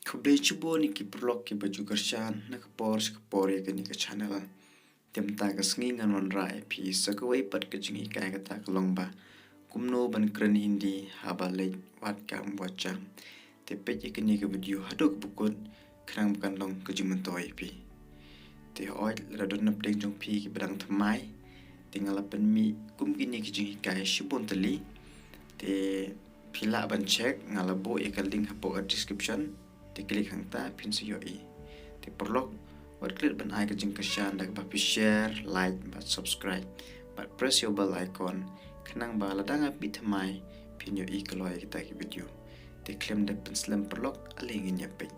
Kubli chubo ni ki prolog ki baju kershan na ka por ya ni ka channel tem ta ka sngi ngan wan rai pi sa ka wei pat ka jingi ka ta ka long ba kumno ban kren hindi haba le wat kam wacha te pe ki ni ka video hadok bukun krang bukan long ka jiman toy pi te oi la don nap ding jong pi ki badang thamai tinggal pen mi kum ki ni ki jingi ka shibon tali te pila ban check ngalabo e ka link hapo ka description te klik hang ta pin si yo i te prolog wat klik ban ai ka jing ka shan dak ba pi share like ba subscribe but press your bell icon khnang ba la dang pi thamai pin yo i kaloi kita ki video te claim dak pen slam prolog aling in pe.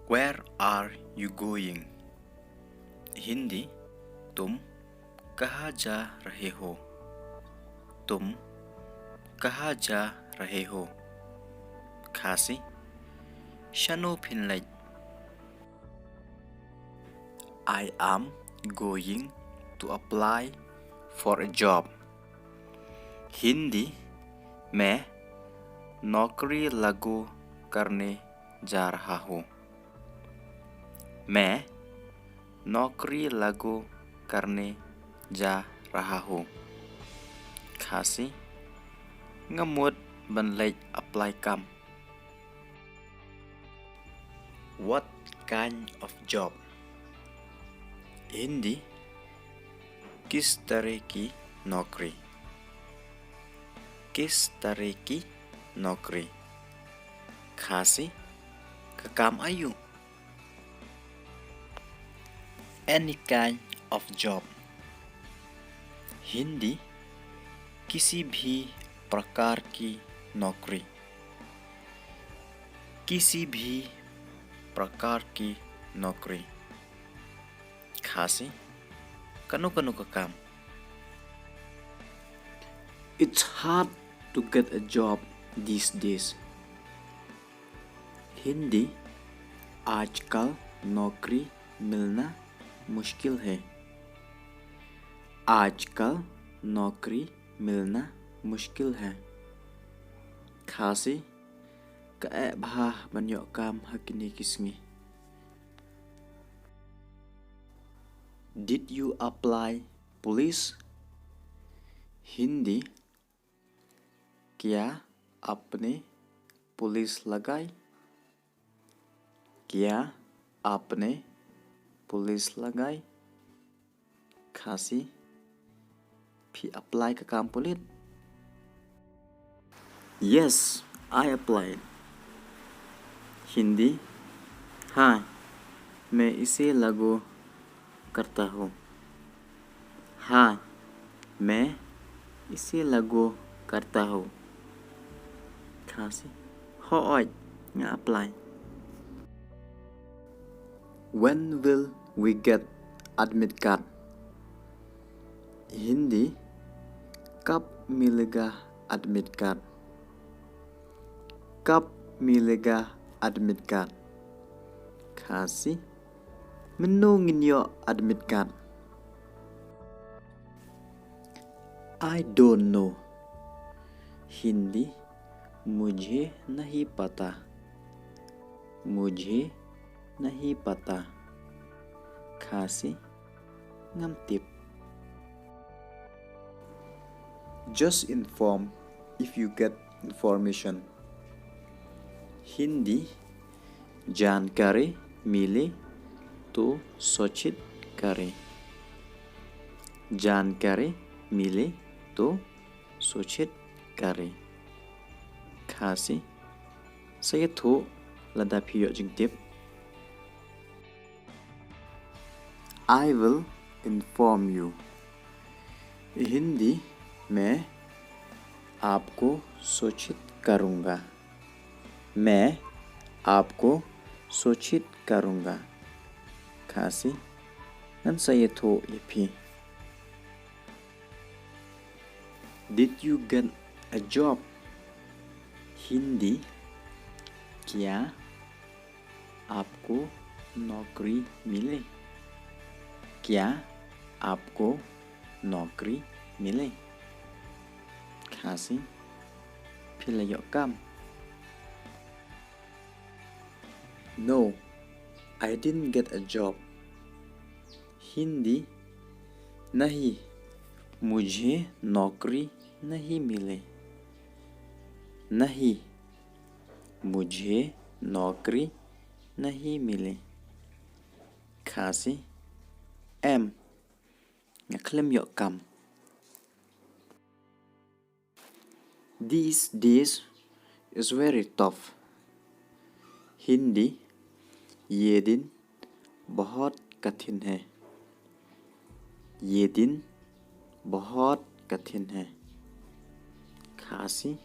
Where are you going? Hindi तुम कहाँ जा रहे हो? तुम कहाँ जा रहे हो? खासी शनो फिनलाई I am going to apply for a job. Hindi मैं नौकरी लागू करने जा रहा हूँ. मैं नौकरी लागू करने जा रहा हूँ. खासी ngamut ban lek apply kam. What kind of job? Hindi किस तरह की नौकरी? किस तरह की नौकरी? खासी का काम आयु. Any kind of job. Hindi किसी भी प्रकार की नौकरी. किसी भी प्रकार की नौकरी. खासी कनु कनु का काम. It's hard to get a job these days. Hindi आजकल नौकरी मिलना मुश्किल है. आजकल नौकरी मिलना मुश्किल है. खासी ka bha banyo kam hakini kisngi. Did you apply police? Hindi क्या आपने पुलिस लगाई? क्या आपने पुलिस लगाई? खासी भी apply का काम police. Yes, I applied. Hindi हाँ मैं इसे लागू करता हूँ. हाँ मैं इसे लागू करता हूँ. खासी हो oi nga apply. When will we get admit card? Hindi कब मिलेगा admit card? कब मिलेगा admit card? खासी menungin yo admit card. I don't know. Hindi मुझे नहीं पता. मुझे नहीं पता. खासी ngamtip. Just inform if you get information. Hindi जानकारी मिले तो सूचित करें. जानकारी मिले तो सूचित करें. खासी saya thu lada phiyo jing tip. I will inform you. Hindi मैं आपको सूचित करूँगा. मैं आपको सूचित करूँगा. खासी nan saya thu ipi. Did you get a job? Hindi क्या आपको नौकरी मिले? क्या आपको नौकरी मिले? Khasi Philayokam. No, I didn't get a job. Hindi, नहीं, मुझे नौकरी नहीं मिले. नहीं, मुझे नौकरी नहीं मिले. Kasi, em, ngaklem yok kam. These days is very tough. Hindi, ये दिन बहुत कठिन है. ये दिन बहुत कठिन है. Kasi,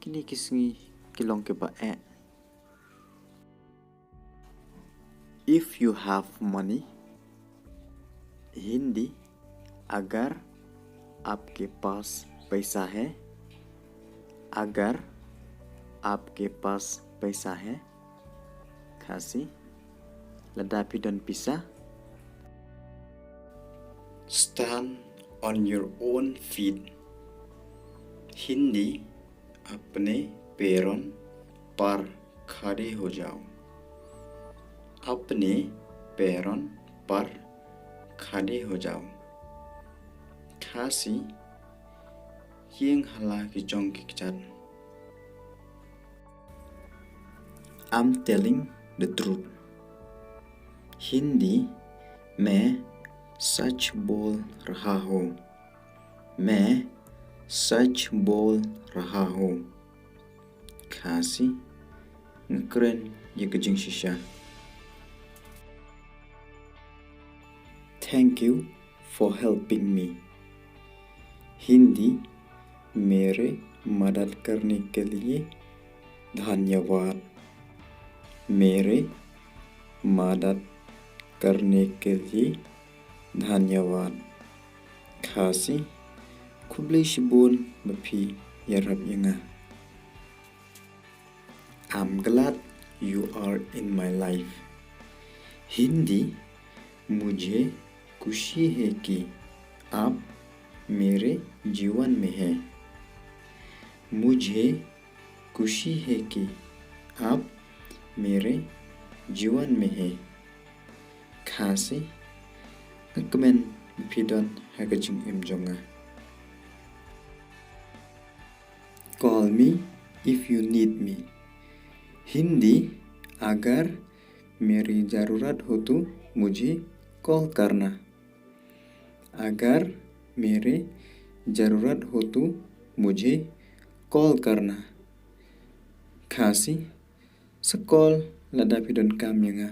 kini kisngi kilong ke ba e. If you have money. Hindi, अगर आपके पास पैसा है. अगर आपके पास पैसा है. Kasi, ladapi dan pisah. Stand on your own feet. Hindi, अपने पैरों पर खड़े हो जाओ. अपने पैरों पर खड़े हो जाओ. Kasi, ying hala ki jong ki chat. I'm telling the truth. Hindi, मैं सच बोल रहा हूँ. मैं सच बोल रहा हूँ. Kasi, ngkren ye kejing shisha. Thank you for helping me. Hindi, मेरे मदद करने के लिए धन्यवाद. मेरे मदद करने के लिए धन्यवाद. Kasi, kublai shibun bapi yarab yanga. I'm glad you are in my life. Hindi, मुझे खुशी है कि आप मेरे जीवन में हैं. मुझे खुशी है कि आप मेरे जीवन में हैं. Kasi, ngkemen pidon hagajing imjonga. Call me if you need me. Hindi, अगर मेरी ज़रूरत हो तो मुझे कॉल करना. अगर मेरे ज़रूरत हो तो मुझे कॉल करना. Kasi, sekol ladapi don kam yanga.